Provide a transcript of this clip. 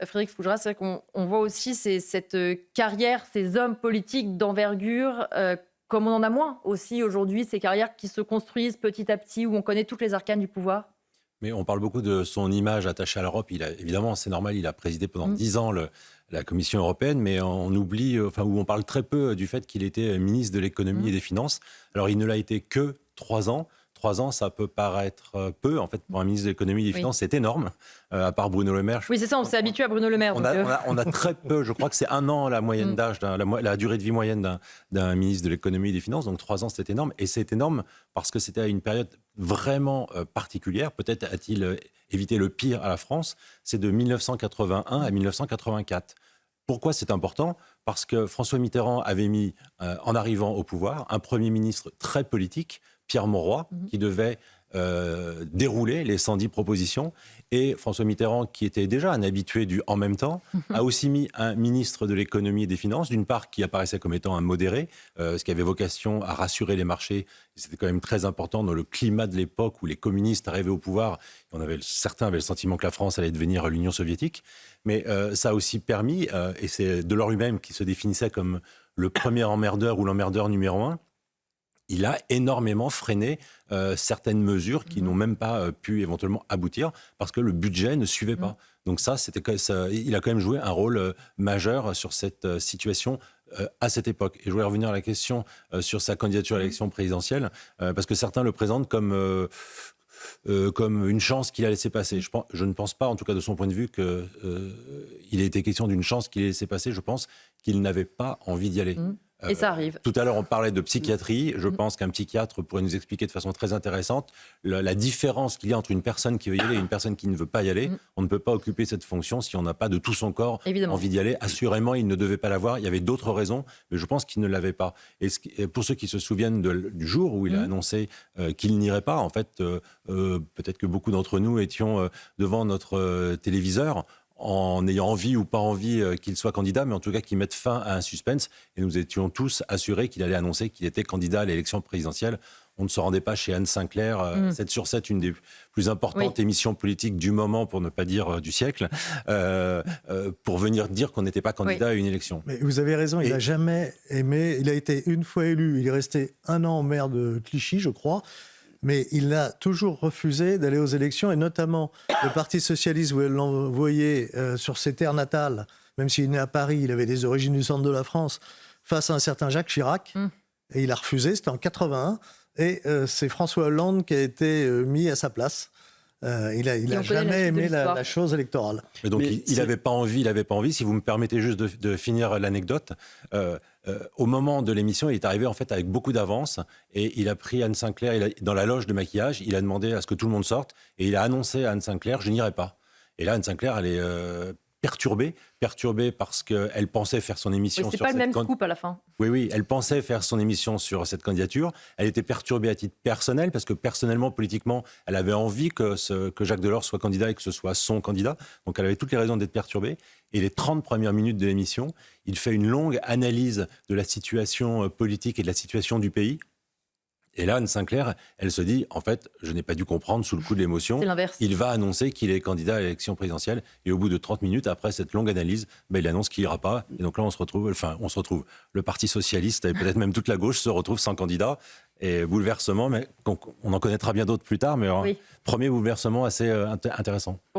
Frédéric Fougeras, c'est vrai qu'on voit aussi cette carrière, ces hommes politiques d'envergure, comme on en a moins aussi aujourd'hui, ces carrières qui se construisent petit à petit, où on connaît toutes les arcanes du pouvoir. Mais on parle beaucoup de son image attachée à l'Europe. Évidemment, c'est normal, il a présidé pendant 10 ans la Commission européenne, mais on oublie, ou on parle très peu du fait qu'il était ministre de l'économie et des finances. Alors, il ne l'a été que 3 ans. 3 ans, ça peut paraître peu. En fait, pour un ministre de l'économie et des finances, c'est énorme. À part Bruno Le Maire. Oui, c'est ça, on s'est habitué à Bruno Le Maire. On a très peu, je crois que c'est 1 an la moyenne d'âge, la durée de vie moyenne d'un ministre de l'économie et des finances. Donc 3 ans, c'est énorme. Et c'est énorme parce que c'était à une période vraiment particulière. Peut-être a-t-il évité le pire à la France. C'est de 1981 à 1984. Pourquoi c'est important ? Parce que François Mitterrand avait mis, en arrivant au pouvoir, un Premier ministre très politique, Pierre Mauroy, qui devait dérouler les 110 propositions. Et François Mitterrand, qui était déjà un habitué du « en même temps », a aussi mis un ministre de l'économie et des finances, d'une part qui apparaissait comme étant un modéré, ce qui avait vocation à rassurer les marchés. C'était quand même très important dans le climat de l'époque où les communistes arrivaient au pouvoir. Certains avaient le sentiment que la France allait devenir l'Union soviétique. Mais ça a aussi permis, et c'est Delors lui-même qui se définissait comme le premier emmerdeur ou l'emmerdeur numéro 1, il a énormément freiné certaines mesures qui n'ont même pas pu éventuellement aboutir parce que le budget ne suivait pas. Donc il a quand même joué un rôle majeur sur cette situation à cette époque. Et je voulais revenir à la question sur sa candidature à l'élection présidentielle, parce que certains le présentent comme une chance qu'il a laissé passer. Je ne pense pas, en tout cas de son point de vue, qu'il ait été question d'une chance qu'il ait laissé passer. Je pense qu'il n'avait pas envie d'y aller. Et ça arrive. Tout à l'heure, on parlait de psychiatrie. Je pense qu'un psychiatre pourrait nous expliquer de façon très intéressante la différence qu'il y a entre une personne qui veut y aller et une personne qui ne veut pas y aller. On ne peut pas occuper cette fonction si on n'a pas de tout son corps envie d'y aller. Assurément, il ne devait pas l'avoir. Il y avait d'autres raisons, mais je pense qu'il ne l'avait pas. Et pour ceux qui se souviennent du jour où il a annoncé qu'il n'irait pas, en fait, peut-être que beaucoup d'entre nous étions devant notre téléviseur en ayant envie ou pas envie qu'il soit candidat, mais en tout cas qu'il mette fin à un suspense. Et nous étions tous assurés qu'il allait annoncer qu'il était candidat à l'élection présidentielle. On ne se rendait pas chez Anne Sinclair, 7 sur 7, une des plus importantes émissions politiques du moment, pour ne pas dire du siècle, pour venir dire qu'on n'était pas candidat à une élection. Mais vous avez raison, il n'a jamais aimé. Il a été une fois élu, il est resté 1 an maire de Clichy, je crois. Mais il a toujours refusé d'aller aux élections, et notamment le Parti socialiste voulait l'envoyer sur ses terres natales, même s'il est né à Paris, il avait des origines du centre de la France, face à un certain Jacques Chirac, et il a refusé, c'était en 81, et c'est François Hollande qui a été mis à sa place. Il n'a jamais aimé la chose électorale. Mais donc il n'avait pas envie, si vous me permettez juste de finir l'anecdote. Au moment de l'émission, il est arrivé en fait avec beaucoup d'avance et il a pris Anne Sinclair dans la loge de maquillage. Il a demandé à ce que tout le monde sorte et il a annoncé à Anne Sinclair « je n'irai pas ». Et là, Anne Sinclair, elle est perturbée parce qu'elle pensait faire son émission sur cette... C'est pas le même scoop à la fin. Oui, elle pensait faire son émission sur cette candidature. Elle était perturbée à titre personnel parce que personnellement, politiquement, elle avait envie que Jacques Delors soit candidat et que ce soit son candidat. Donc elle avait toutes les raisons d'être perturbée. Et les 30 premières minutes de l'émission, il fait une longue analyse de la situation politique et de la situation du pays. Et là, Anne Sinclair, elle se dit, en fait, je n'ai pas dû comprendre sous le coup de l'émotion. C'est l'inverse. Il va annoncer qu'il est candidat à l'élection présidentielle. Et au bout de 30 minutes, après cette longue analyse, il annonce qu'il n'ira pas. Et donc là, on se retrouve. Le Parti socialiste et peut-être même toute la gauche se retrouvent sans candidat. Et bouleversement, mais on en connaîtra bien d'autres plus tard. Mais premier bouleversement assez intéressant.